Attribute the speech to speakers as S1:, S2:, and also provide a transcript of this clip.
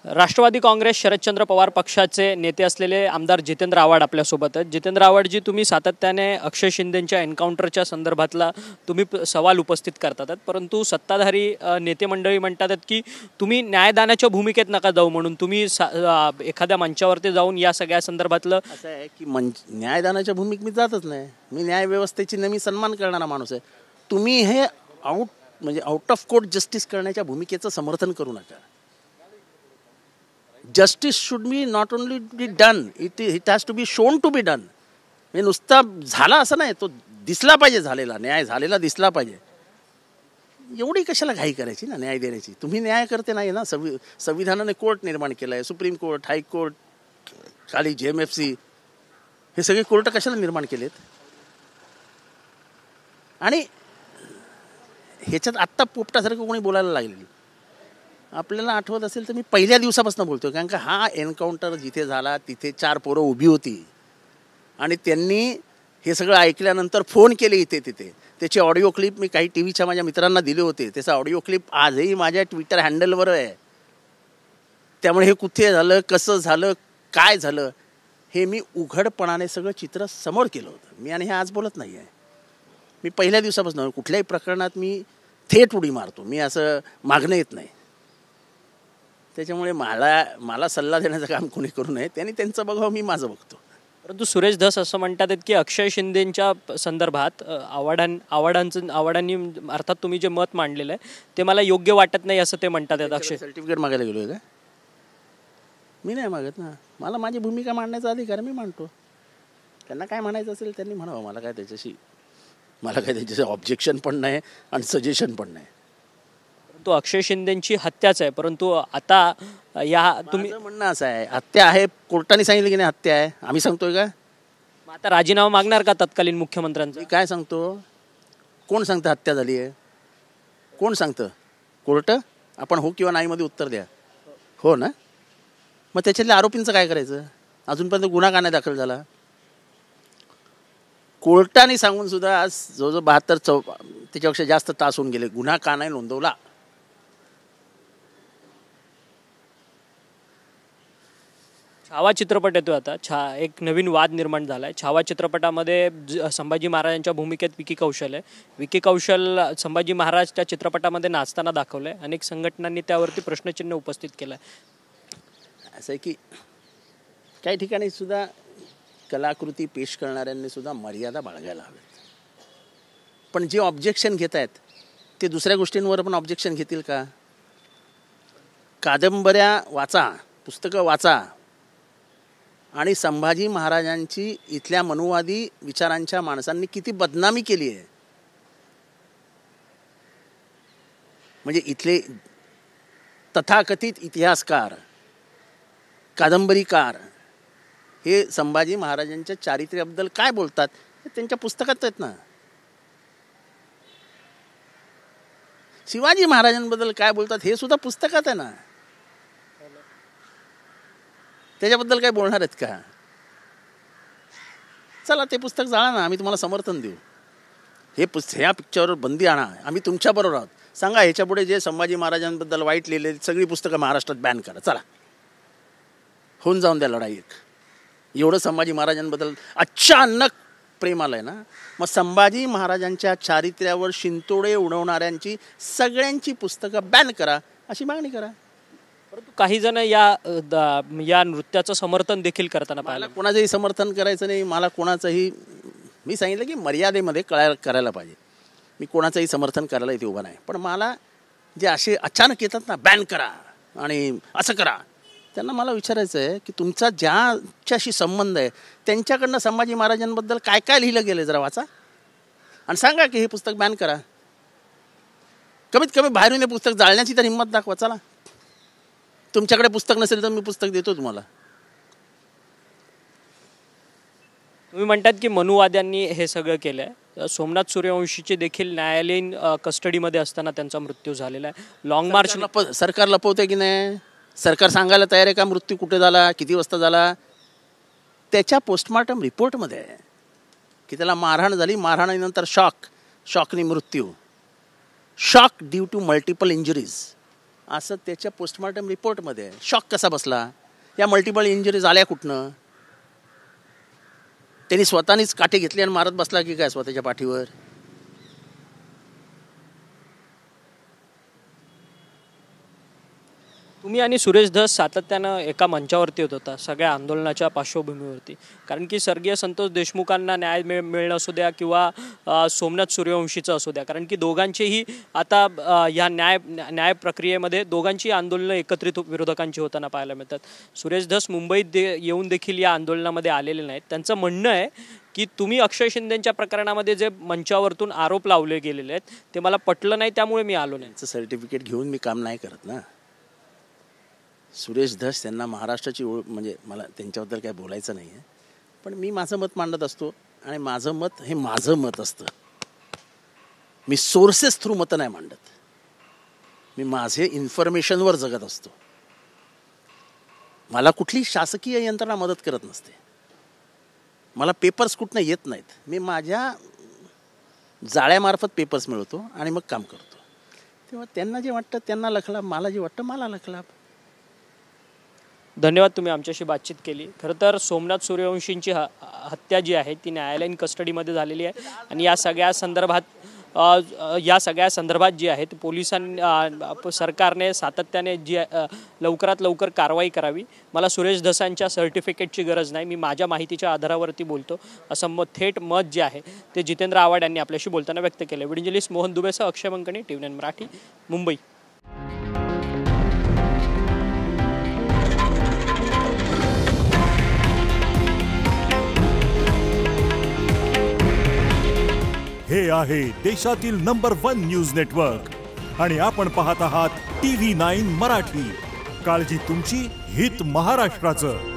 S1: राष्ट्रवादी काँग्रेस शरदचंद्र पवार पक्षाचे नेते असलेले आमदार जितेंद्र आव्हाड आपल्यासोबत आहेत। जितेंद्र आव्हाडजी, तुम्ही सातत्याने अक्षय शिंदेंच्या एन्काउंटरच्या संदर्भातला तुम्ही सवाल उपस्थित करतात, परंतु सत्ताधारी नेते मंडळी म्हणतात की तुम्ही न्यायदानाच्या भूमिकेत नका जाऊ, म्हणून तुम्ही एखाद्या मंचावरती जाऊन या सगळ्या संदर्भातलं
S2: असं आहे की न्यायदानाच्या भूमिकेत मी जातच नाही। मी न्यायव्यवस्थेची नेहमी सन्मान करणारा माणूस आहे। तुम्ही हे आउट ऑफ कोर्ट जस्टिस करण्याच्या भूमिकेचं समर्थन करू नका। Justice should be not only be done, it has to be shown to be done. हे नुसता झाला असं नाही, तो दिसला पाहिजे, झालेला न्याय झालेला दिसला पाहिजे। एवढी कशाला घाई करायची ना न्याय देण्याची? तुम्ही न्याय करते नाही ना। संविधानाने कोर्ट निर्माण केला आहे, सुप्रीम कोर्ट, हायकोर्ट, खाली JMFC, हे सगळे कोर्ट कशाला निर्माण केलेत? आणि ह्याच्यात आत्ता पोपटासारखं कोणी बोलायला लागलेली आपल्याला आठवत असेल तर मी पहिल्या दिवसापासून बोलतोय, कारण का हा एन्काउंटर जिथे झाला तिथे 4 पोरं उभी होती आणि त्यांनी हे सगळं ऐकल्यानंतर फोन केले इथे तिथे। त्याचे ऑडिओ क्लिप मी काही टीव्हीच्या माझ्या मित्रांना दिले होते। त्याचा ऑडिओ क्लिप आजही माझ्या ट्विटर हँडलवर आहे। त्यामुळे हे कुठे झालं, कसं झालं, काय झालं, हे मी उघडपणाने सगळं चित्र समोर केलं होतं मी। आणि हे आज बोलत नाही आहे, मी पहिल्या दिवसापासून कुठल्याही प्रकरणात मी थेट उडी मारतो, मी असं मागणं येत नाही। त्याच्यामुळे मला सल्ला देण्याचं काम कोणी करू नये, त्यांनी त्यांचं बघावं, मी माझं बघतो।
S1: परंतु सुरेश धस असं म्हणतात की अक्षय शिंदेंच्या संदर्भात आव्हाडांनी अर्थात तुम्ही जे मत मांडलेलं आहे ते मला योग्य वाटत नाही असं ते म्हणतात। अक्षय
S2: सर्टिफिकेट मागायला गेलोय का? मी नाही मागत ना, मला माझी भूमिका मांडण्याचा अधिकार मी मांडतो। त्यांना काय म्हणायचं असेल त्यांनी म्हणावं, मला काय त्याच्याशी ऑब्जेक्शन पण नाही आणि सजेशन पण नाही।
S1: तो अक्षय शिंदेंची हत्याच आहे, परंतु आता या तुम्ही
S2: म्हणणं असं आहे, हत्या आहे, कोर्टाने सांगितलं की नाही हत्या आहे, आम्ही सांगतोय का?
S1: आता राजीनामा मागणार का तत्कालीन मुख्यमंत्र्यांचं?
S2: मी काय सांगतो? कोण सांगतं हत्या झाली आहे? कोण सांगतं? कोर्ट? आपण हो किंवा नाही मध्ये उत्तर द्या। हो ना, मग त्याच्यातल्या आरोपींचं काय करायचं? अजूनपर्यंत गुन्हा का नाही दाखल झाला? कोर्टाने सांगून सुद्धा आज जवळजवळ 72 त्याच्यापेक्षा जास्त तास होऊन गेले, गुन्हा का नाही नोंदवला?
S1: छावा चित्रपट येतोय आता, एक नवीन वाद निर्माण झाला आहे। छावा चित्रपटामध्ये संभाजी महाराजांच्या भूमिकेत विकी कौशल आहे। विकी कौशल संभाजी महाराज त्या चित्रपटामध्ये नाचताना दाखवलं आहे। अनेक संघटनांनी त्यावरती प्रश्नचिन्ह उपस्थित केलं आहे।
S2: असं आहे की काही ठिकाणी सुद्धा कलाकृती पेश करणाऱ्यांनी सुद्धा मर्यादा बाळगायला हव्यात। पण जे ऑब्जेक्शन घेत आहेत ते दुसऱ्या गोष्टींवर पण ऑब्जेक्शन घेतील का? कादंबऱ्या वाचा, पुस्तकं वाचा आणि संभाजी महाराजांची इथल्या मनुवादी विचारांच्या माणसांनी किती बदनामी केली आहे। म्हणजे इथले तथाकथित इतिहासकार, कादंबरीकार हे संभाजी महाराजांच्या चारित्र्याबद्दल काय बोलतात हे त्यांच्या पुस्तकात आहेत ना। शिवाजी महाराजांबद्दल काय बोलतात हे सुद्धा पुस्तकात आहे ना। त्याच्याबद्दल काय बोलणार आहेत का? चला ते पुस्तक जाळा ना, आम्ही तुम्हाला समर्थन देऊ। ह्या पिक्चरवर बंदी आणा, आम्ही तुमच्या बरोबर आहोत। सांगा ह्याच्या पुढे जे संभाजी महाराजांबद्दल वाईट लिहिलेली सगळी पुस्तकं महाराष्ट्रात बॅन करा, चला होऊन जाऊन द्या लढाई एक। एवढं संभाजी महाराजांबद्दल अचानक प्रेम आलंय ना, मग संभाजी महाराजांच्या चारित्र्यावर शिंतोडे उडवणाऱ्यांची सगळ्यांची पुस्तकं बॅन करा अशी मागणी करा।
S1: परंतु काही जण या नृत्याचं समर्थन देखील करताना पाहिलं।
S2: कोणाचंही समर्थन करायचं नाही, मला कोणाचंही, मी सांगितलं की मर्यादेमध्ये करायला पाहिजे। मी कोणाचंही समर्थन करायला इथे उभा नाही, पण मला जे असे अचानक येतात ना बॅन करा आणि असं करा, त्यांना मला विचारायचं आहे की तुमचा ज्याच्याशी संबंध आहे त्यांच्याकडनं संभाजी महाराजांबद्दल काय काय लिहिलं गेलं जरा वाचा आणि सांगा की हे पुस्तक बॅन करा। कमीत कमी बाहेरून हे पुस्तक जाळण्याची तर हिंमत दाखवा। चला, तुमच्याकडे पुस्तक नसेल तर मी पुस्तक देतो तुम्हाला।
S1: तुम्ही म्हणतात की मनुवाद्यांनी हे सगळं केलंय। सोमनाथ सूर्यवंशीचे देखील न्यायालयीन कस्टडीमध्ये असताना त्यांचा मृत्यू झालेला आहे। लॉंग मार्च
S2: सरकार लपवते की नाही? सरकार सांगायला तयार आहे का मृत्यू कुठे झाला, किती वाजता झाला? त्याच्या पोस्टमॉर्टम रिपोर्टमध्ये आहे की त्याला मारहाण झाली, मारहाणीनंतर शॉकनी मृत्यू, shock due to multiple injuries असं त्याच्या पोस्टमॉर्टम रिपोर्टमध्ये आहे. शॉक कसा बसला, या मल्टिपल इंजुरीज आल्या कुठनं, त्यांनी स्वतःनीच काठी घेतली आणि मारत बसला की काय स्वतःच्या पाठीवर.
S1: तुम्ही आणि सुरेश धस सातत्यानं एका मंचावरती होत होता सगळ्या आंदोलनाच्या पार्श्वभूमीवरती, कारण की स्वर्गीय संतोष देशमुखांना न्याय मिळणं असू द्या किंवा सोमनाथ सूर्यवंशीचं असू द्या, कारण की दोघांचेही आता या न्याय प्रक्रियेमध्ये दोघांची आंदोलनं एकत्रित विरोधकांची होताना पाहायला मिळतात. सुरेश धस मुंबईत येऊन देखील या आंदोलनामध्ये आलेले नाहीत. त्यांचं म्हणणं आहे की तुम्ही अक्षय शिंदेच्या प्रकरणामध्ये जे मंचावरतून आरोप लावले गेलेले आहेत ते मला पटलं नाही, त्यामुळे मी आलो नाही.
S2: त्यांचं सर्टिफिकेट घेऊन मी काम नाही करत ना. सुरेश धस त्यांना महाराष्ट्राची म्हणजे मला त्यांच्याबद्दल काय बोलायचं नाही आहे, पण मी माझं मत मांडत असतो आणि माझं मत हे माझं मत असतं. मी सोर्सेस थ्रू मतं नाही मांडत. मी माझे इन्फॉर्मेशनवर जगत असतो. मला कुठली शासकीय यंत्रणा मदत करत नसते. मला पेपर्स कुठनं येत नाहीत. मी माझ्या जाळ्यामार्फत पेपर्स मिळवतो आणि मग काम करतो. तेव्हा त्यांना जे वाटतं त्यांना लखलाभ, मला जे वाटतं मला लखलाभ.
S1: धन्यवाद, तुम्ही आमच्याशी बातचीत केली. खरं तर सोमनाथ सूर्यवंशींची हत्या जी आहे ती न्यायालयीन कस्टडीमध्ये झालेली आहे आणि या सगळ्या संदर्भात जी आहे ती सरकारने सातत्याने जी लवकरात लवकर कारवाई करावी. मला सुरेश धसांच्या सर्टिफिकेटची गरज नाही, मी माझ्या माहितीच्या आधारावरती बोलतो असं थेट मत जे आहे ते जितेंद्र आव्हाड यांनी आपल्याशी बोलताना व्यक्त केलं. व्हिडिओ जर्नलिस्ट मोहन दुबेसह अक्षय मंकणी, TV9 मराठी, मुंबई.
S3: हे आहे देशातील नंबर 1 न्यूज नेटवर्क आणि आपण पाहत आहात TV9 मराठी. काळजी तुमची, हित महाराष्ट्राचं.